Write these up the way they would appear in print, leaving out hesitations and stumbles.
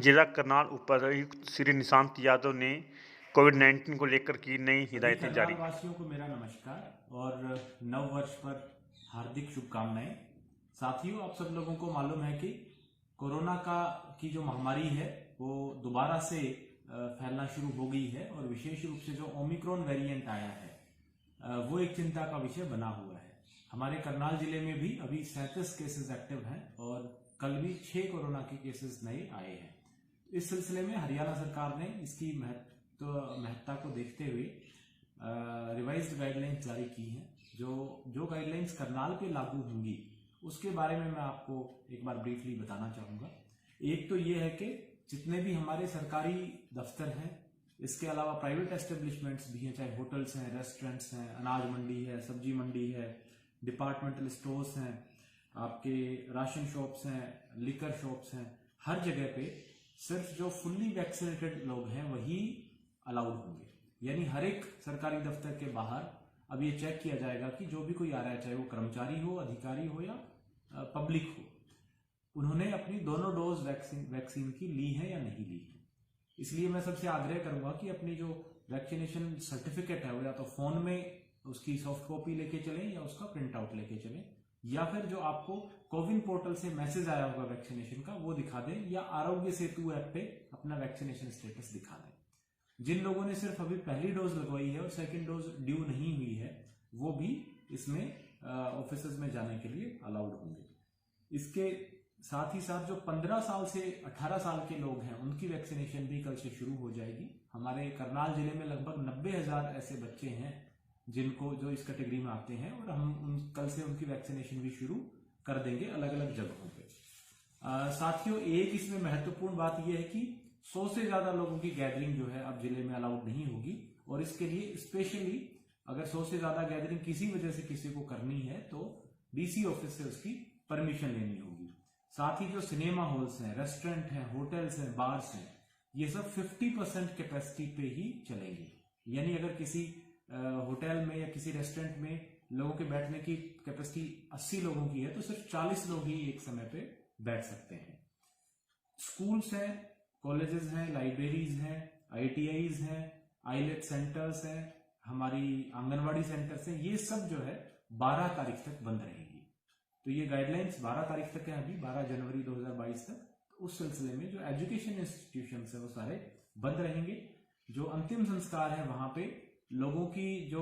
जिला करनाल उपायुक्त श्री निशांत यादव ने कोविड-19 को लेकर की नई हिदायतें जारी। करनाल वासियों को मेरा नमस्कार और नव वर्ष पर हार्दिक शुभकामनाएं। साथियों, आप सब लोगों को मालूम है कि कोरोना की जो महामारी है वो दोबारा से फैलना शुरू हो गई है और विशेष रूप से जो ओमिक्रॉन वेरिएंट आया है वो एक चिंता का विषय बना हुआ है। हमारे करनाल जिले में भी अभी 37 केसेस एक्टिव हैं और कल भी 6 कोरोना के केसेस नए आए हैं। इस सिलसिले में हरियाणा सरकार ने इसकी महत्ता को देखते हुए रिवाइज्ड गाइडलाइंस जारी की हैं। जो गाइडलाइंस करनाल पे लागू होंगी उसके बारे में मैं आपको एक बार ब्रीफली बताना चाहूंगा। एक तो ये है कि जितने भी हमारे सरकारी दफ्तर हैं, इसके अलावा प्राइवेट एस्टेब्लिशमेंट्स भी हैं, चाहे होटल्स हैं, रेस्टोरेंट्स हैं, अनाज मंडी है, सब्जी मंडी है, डिपार्टमेंटल स्टोर्स हैं, आपके राशन शॉप्स हैं, लिकर शॉप्स हैं, हर जगह पे सिर्फ जो फुल्ली वैक्सीनेटेड लोग हैं वही अलाउड होंगे। यानी हर एक सरकारी दफ्तर के बाहर अब ये चेक किया जाएगा कि जो भी कोई आ रहा है, चाहे वो कर्मचारी हो, अधिकारी हो या पब्लिक हो, उन्होंने अपनी दोनों डोज वैक्सीन की ली है या नहीं ली है। इसलिए मैं सबसे आग्रह करूंगा कि अपनी जो वैक्सीनेशन सर्टिफिकेट है वो या तो फोन में उसकी सॉफ्ट कॉपी लेके चलें या उसका प्रिंट आउट लेके चलें, या फिर जो आपको कोविन पोर्टल से मैसेज आया होगा वैक्सीनेशन का वो दिखा दें, या आरोग्य सेतु ऐप पे अपना वैक्सीनेशन स्टेटस दिखा दें। जिन लोगों ने सिर्फ अभी पहली डोज लगवाई है और सेकंड डोज ड्यू नहीं हुई है वो भी इसमें ऑफिसेज में जाने के लिए अलाउड होंगे। इसके साथ ही साथ जो 15 साल से 18 साल के लोग हैं उनकी वैक्सीनेशन भी कल से शुरू हो जाएगी। हमारे करनाल जिले में लगभग 90,000 ऐसे बच्चे हैं जिनको जो इस कैटेगरी में आते हैं और हम कल से उनकी वैक्सीनेशन भी शुरू कर देंगे अलग अलग जगहों पे। साथियों, एक इसमें महत्वपूर्ण बात यह है कि 100 से ज्यादा लोगों की गैदरिंग जो है अब जिले में अलाउड नहीं होगी और इसके लिए स्पेशली अगर 100 से ज्यादा गैदरिंग किसी वजह से किसी को करनी है तो डीसी ऑफिस से उसकी परमिशन लेनी होगी। साथ ही जो सिनेमा हॉल्स हैं, रेस्टोरेंट हैं, होटल्स हैं, बार्स हैं, ये सब 50% कैपेसिटी पे ही चलेंगे। यानी अगर किसी होटल में या किसी रेस्टोरेंट में लोगों के बैठने की कैपेसिटी 80 लोगों की है तो सिर्फ 40 लोग ही एक समय पे बैठ सकते हैं। स्कूल्स हैं, कॉलेजेस हैं, लाइब्रेरीज हैं, ITIs हैं, आईलेट सेंटर्स हैं, हमारी आंगनवाड़ी सेंटर्स हैं, ये सब जो है 12 तारीख तक बंद रहेगी। तो ये गाइडलाइंस 12 तारीख तक है, अभी 12 जनवरी 2022 तक। तो उस सिलसिले में जो एजुकेशन इंस्टीट्यूशंस है वो सारे बंद रहेंगे। जो अंतिम संस्कार है वहां पे लोगों की जो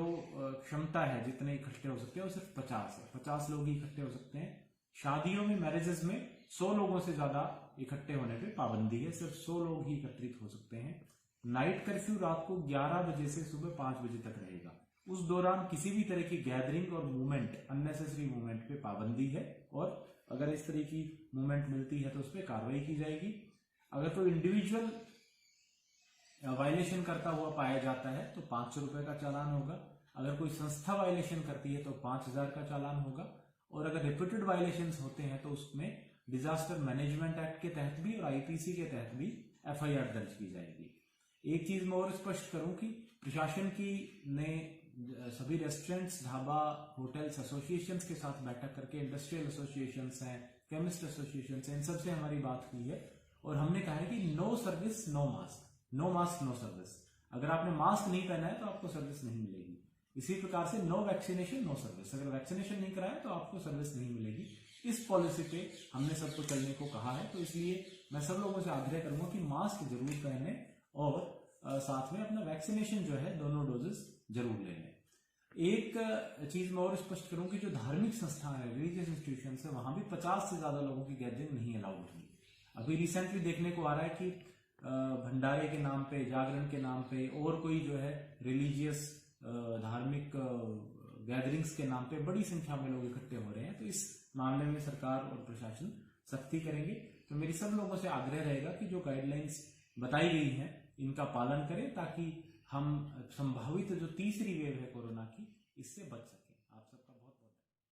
क्षमता है जितने इकट्ठे हो सकते हैं वो सिर्फ 50 है, 50 लोग ही इकट्ठे हो सकते हैं। शादियों में, मैरिजेस में 100 लोगों से ज्यादा इकट्ठे होने पे पाबंदी है, सिर्फ 100 लोग ही एकत्रित हो सकते हैं। नाइट कर्फ्यू रात को 11 बजे से सुबह 5 बजे तक रहेगा। उस दौरान किसी भी तरह की गैदरिंग और मूवमेंट, अननेसेसरी मूवमेंट पे पाबंदी है और अगर इस तरह की मूवमेंट मिलती है तो उस पर कार्रवाई की जाएगी। अगर कोई इंडिविजुअल वायलेशन करता हुआ पाया जाता है तो 500 रुपए का चालान होगा। अगर कोई संस्था वायलेशन करती है तो 5,000 का चालान होगा और अगर रिपीटेड वायलेशंस होते हैं तो उसमें डिजास्टर मैनेजमेंट एक्ट के तहत भी और IPC के तहत भी FIR दर्ज की जाएगी। एक चीज मैं और स्पष्ट करूं कि प्रशासन ने सभी रेस्टोरेंट्स, ढाबा, होटल्स एसोसिएशंस के साथ बैठक करके, इंडस्ट्रियल एसोसिएशंस हैं, केमिस्ट एसोसिएशंस हैं, इन सबसे हमारी बात हुई है और हमने कहा है कि no service no mask, no mask no service. अगर आपने मास्क नहीं पहना है तो आपको सर्विस नहीं मिलेगी। इसी प्रकार से नो वैक्सीनेशन नो सर्विस, अगर वैक्सीनेशन नहीं कराया तो आपको सर्विस नहीं मिलेगी। इस पॉलिसी पे हमने सबको चलने को कहा है, तो इसलिए मैं सब लोगों से आग्रह करूंगा कि मास्क जरूर पहने और साथ में अपना वैक्सीनेशन जो है दोनों डोजेस जरूर ले लें। एक चीज मैं और स्पष्ट करूं कि जो धार्मिक संस्थान है, रिलीजियस इंस्टीट्यूशन है, वहां भी 50 से ज्यादा लोगों की गैदरिंग नहीं अलाउड होगी। अभी रिसेंटली देखने को आ रहा है कि भंडारे के नाम पे, जागरण के नाम पे और कोई जो है रिलीजियस धार्मिक गैदरिंग्स के नाम पे बड़ी संख्या में लोग इकट्ठे हो रहे हैं। तो इस मामले में सरकार और प्रशासन सख्ती करेंगे। तो मेरी सब लोगों से आग्रह रहेगा कि जो गाइडलाइंस बताई गई हैं इनका पालन करें ताकि हम संभावित जो तीसरी वेव है कोरोना की, इससे बच सकें।